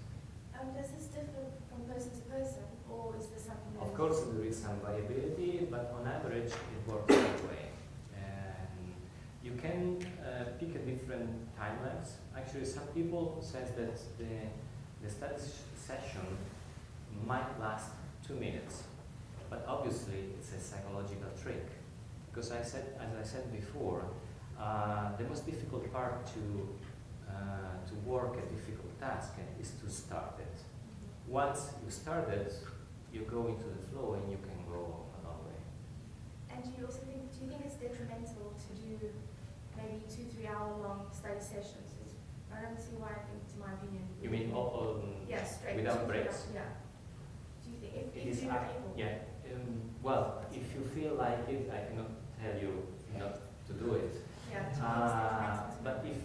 Does this differ from person to person, or is there something Of course there is some variability, but on average it works that way. And you can pick a different time lapse. Actually, some people says that the study session might last 2 minutes, but obviously it's a psychological trick. Because as I said before, the most difficult part to work a difficult task is to start it. Once you start it, you go into the flow and you can go a long way. And do you think it's detrimental to do maybe 2-3 hour long study sessions? I don't see why, to my opinion. You mean yeah, straight without 2-3 breaks? hours, yeah. Do you think, It if is you're able? yeah. Well, if you feel like it, I cannot tell you not to do it. Yeah, do you think it's detrimental to But if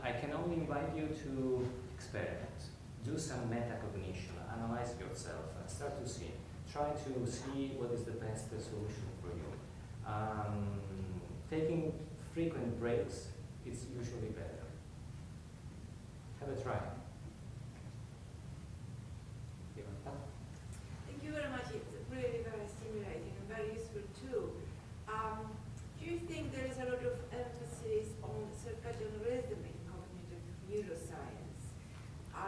I can only invite you to experiment, do some metacognition, analyze yourself, start to see, try to see what is the best solution for you. Taking frequent breaks is usually better. Have a try. Thank you very much. It's really very stimulating and very useful too. Do you think there is a lot of emphasis on circadian rhythm in cognitive neuroscience?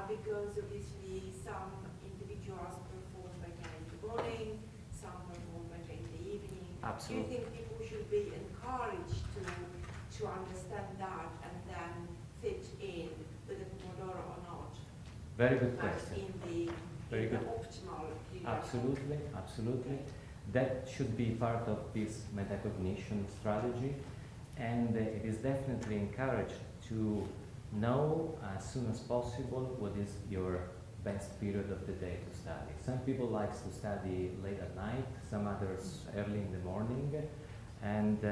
Because obviously some individuals perform better in the morning, some perform better in the evening. Absolutely. Do you think people should be encouraged to understand that and then fit in with a Pomodoro or not? Very good But question. in Very the good. optimal period. Absolutely, absolutely. That should be part of this metacognition strategy, and it is definitely encouraged to know as soon as possible what is your best period of the day to study. Some people like to study late at night, some others early in the morning, and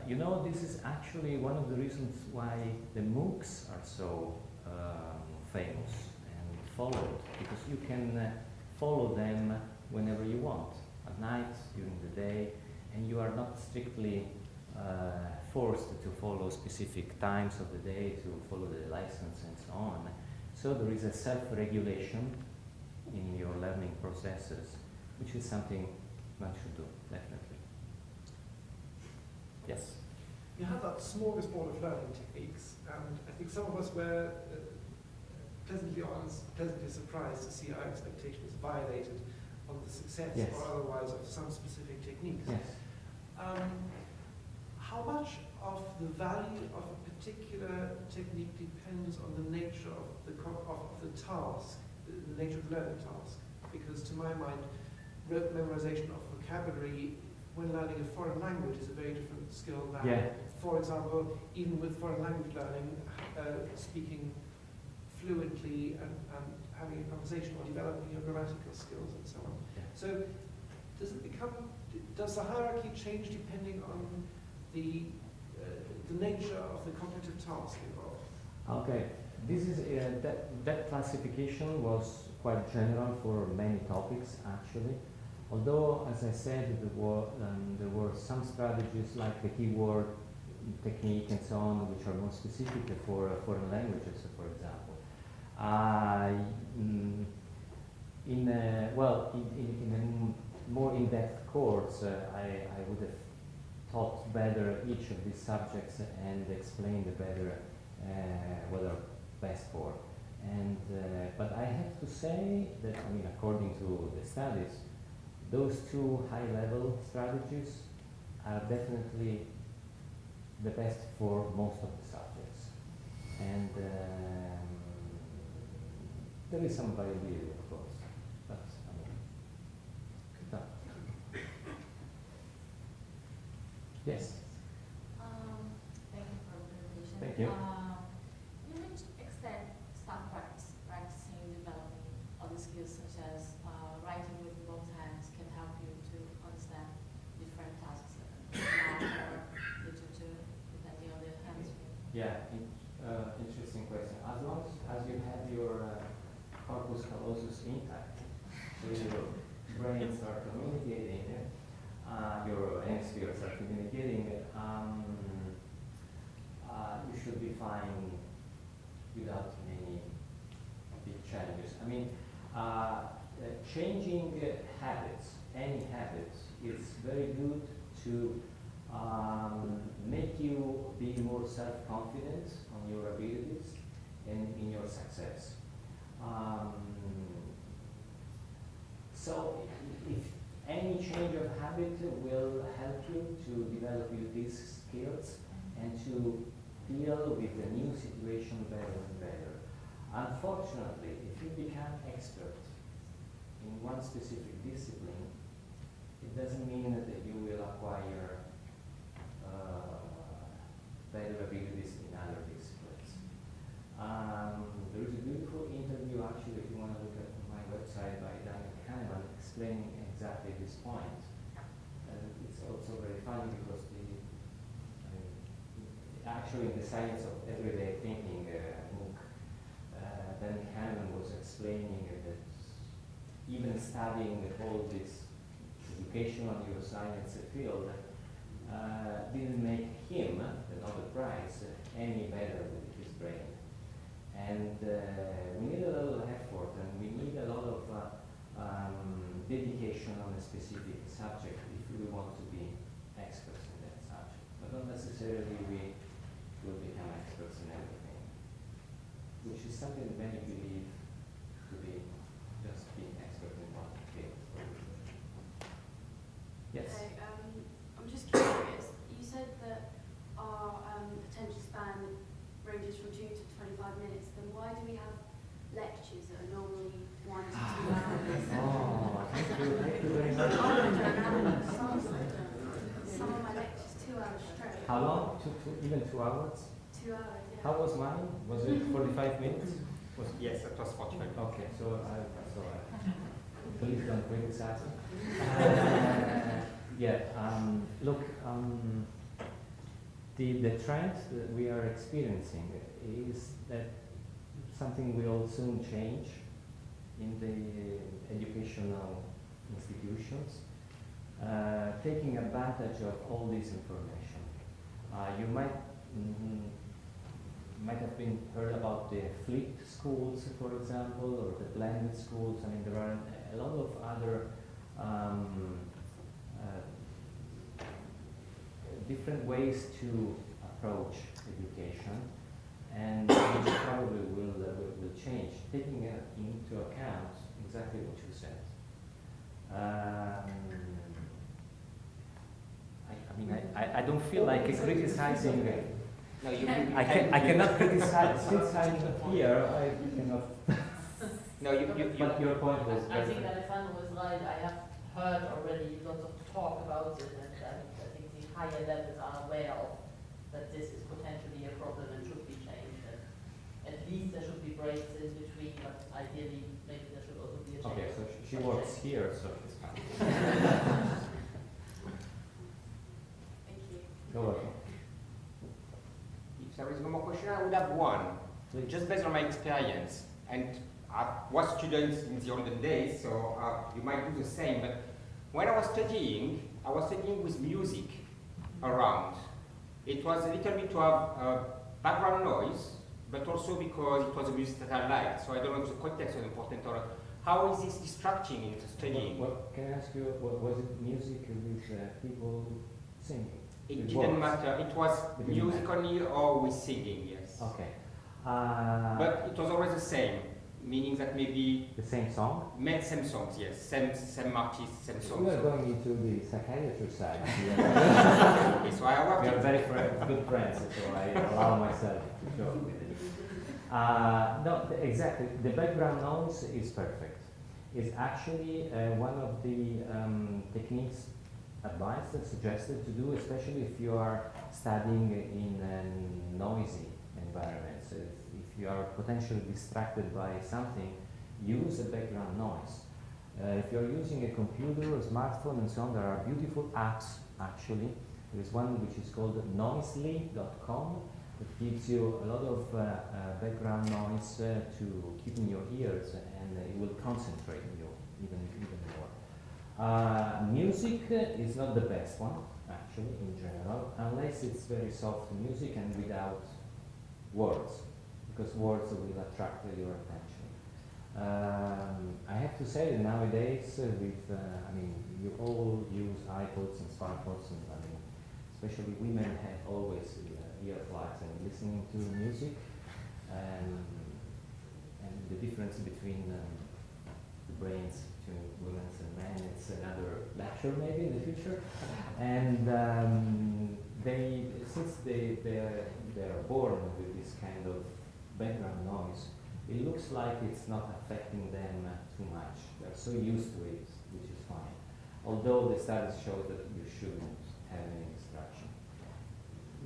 you know, this is actually one of the reasons why the MOOCs are so famous and followed, because you can follow them whenever you want, at night, during the day, and you are not strictly forced to follow specific times of the day to follow the lessons and so on. So there is a self-regulation in your learning processes, which is something one should do, definitely. Yes? You have that smorgasbord of learning techniques, and I think some of us were pleasantly surprised to see our expectations violated on the success Yes. or otherwise of some specific techniques. Yes. How much of the value of a particular technique depends on the nature of the task, the nature of the learning task? Because to my mind, rote memorization of vocabulary when learning a foreign language is a very different skill than, for example, even with foreign language learning, speaking fluently and having a conversation or developing your grammatical skills and so on. Yeah. So does the hierarchy change depending on the nature of the cognitive task involved? Okay, this is that classification was quite general for many topics actually. Although, as I said, there were some strategies like the keyword technique and so on, which are more specific for foreign languages, for example. In a more in-depth course, I would have taught better each of these subjects and explained better what are best for. And but I have to say that, I mean, according to the studies, those two high-level strategies are definitely the best for most of the subjects. And there is some variability, of course, but I mean, good luck. Yes. Thank you for the presentation. Thank you. To which extent staff practicing developing other skills such as writing with both hands can help you to understand different tasks, math or literature, depending on the hemisphere? Interesting question. As long as you have your corpus callosum intact, so your brains are communicating, your hemispheres are communicating, you should be fine without many big challenges. I mean, changing habits, any habits, is very good to make you be more self-confident on your abilities and in your success. So if any change of habit will help you to develop these skills and to deal with the new situation better and better. Unfortunately, if you become expert in one specific discipline, it doesn't mean that you will acquire better abilities in other disciplines. There is a beautiful interview, actually, if you want to look at my website, by Daniel Kahneman, explaining exactly this point. It's also very funny because actually in the Science of Everyday Thinking book, Daniel Kahneman was explaining that even studying all this educational neuroscience field didn't make him, the Nobel Prize, any better with his brain. And we need a lot of effort, and we need a lot of dedication on a specific subject if we want to be experts in that subject. But not necessarily we will become experts in everything, which is something that many believe to be just being expert in one field. Yes? Okay, I'm just curious. You said that our attention span ranges from 2 to 25 minutes. Then why do we have lectures that are normally 1 to 2 hours? Oh, thank you very much. Some of my lectures 2 hours straight. How long? Even 2 hours? 2 hours, yeah. How was mine? Was it 45 minutes? Yes, it was 45. Okay, so please don't criticize. Look, the trend that we are experiencing is that something will soon change in the educational institutions, taking advantage of all this information. You might have been heard about the flipped schools, for example, or the blended schools. I mean, there are a lot of other different ways to approach education, and which probably will change, taking into account exactly what you said. I don't feel like criticizing. No, you I cannot criticize. Since I'm here, I cannot. No, But your point was I think very. Alessandro was right. I have heard already lots of talk about it, and I think the higher levels are aware of that this is potentially a problem and should be changed. And at least there should be breaks in between, but ideally maybe there should also be a change. Okay, so she works here, so she's fine. Thank you. You're welcome. If there is no more question, I would have one. Please. Just based on my experience, and I was students in the olden days, so you might do the same, but when I was studying with music around. It was a little bit to have background noise, but also because it was a music that I liked, so I don't know if the context was important or not. How is this distracting in the studying? Well, can I ask you, was it music with people singing? It With didn't words? matter. It was It didn't music matter. only or with singing, yes. Okay. But it was always the same, meaning that maybe The same song? same songs, yes, same artists, same songs. We are going into the psychiatry side. Okay, so I worked We are in- very good friends, so I allow myself to show. No, exactly. The background noise is perfect. It's actually one of the techniques advised and suggested to do, especially if you are studying in a noisy environment. So if you are potentially distracted by something, use a background noise. If you're using a computer or smartphone and so on, there are beautiful apps actually. There is one which is called noisely.com, It gives you a lot of background noise to keep in your ears, and it will concentrate you even more. Music is not the best one, actually, in general, unless it's very soft music and without words, because words will attract your attention. I have to say that nowadays, you all use iPods and smartphones, and especially women have always earplugs and listening to music, and the difference between the brains between women and men, it's another lecture maybe in the future. And since they are born with this kind of background noise, it looks like it's not affecting them too much. They're so used to it, which is fine. Although the studies show that you shouldn't have any distraction.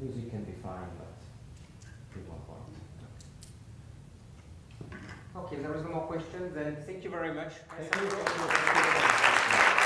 Music can be fine, but to one point. Okay, there is no more questions, then thank you very much. Thank you.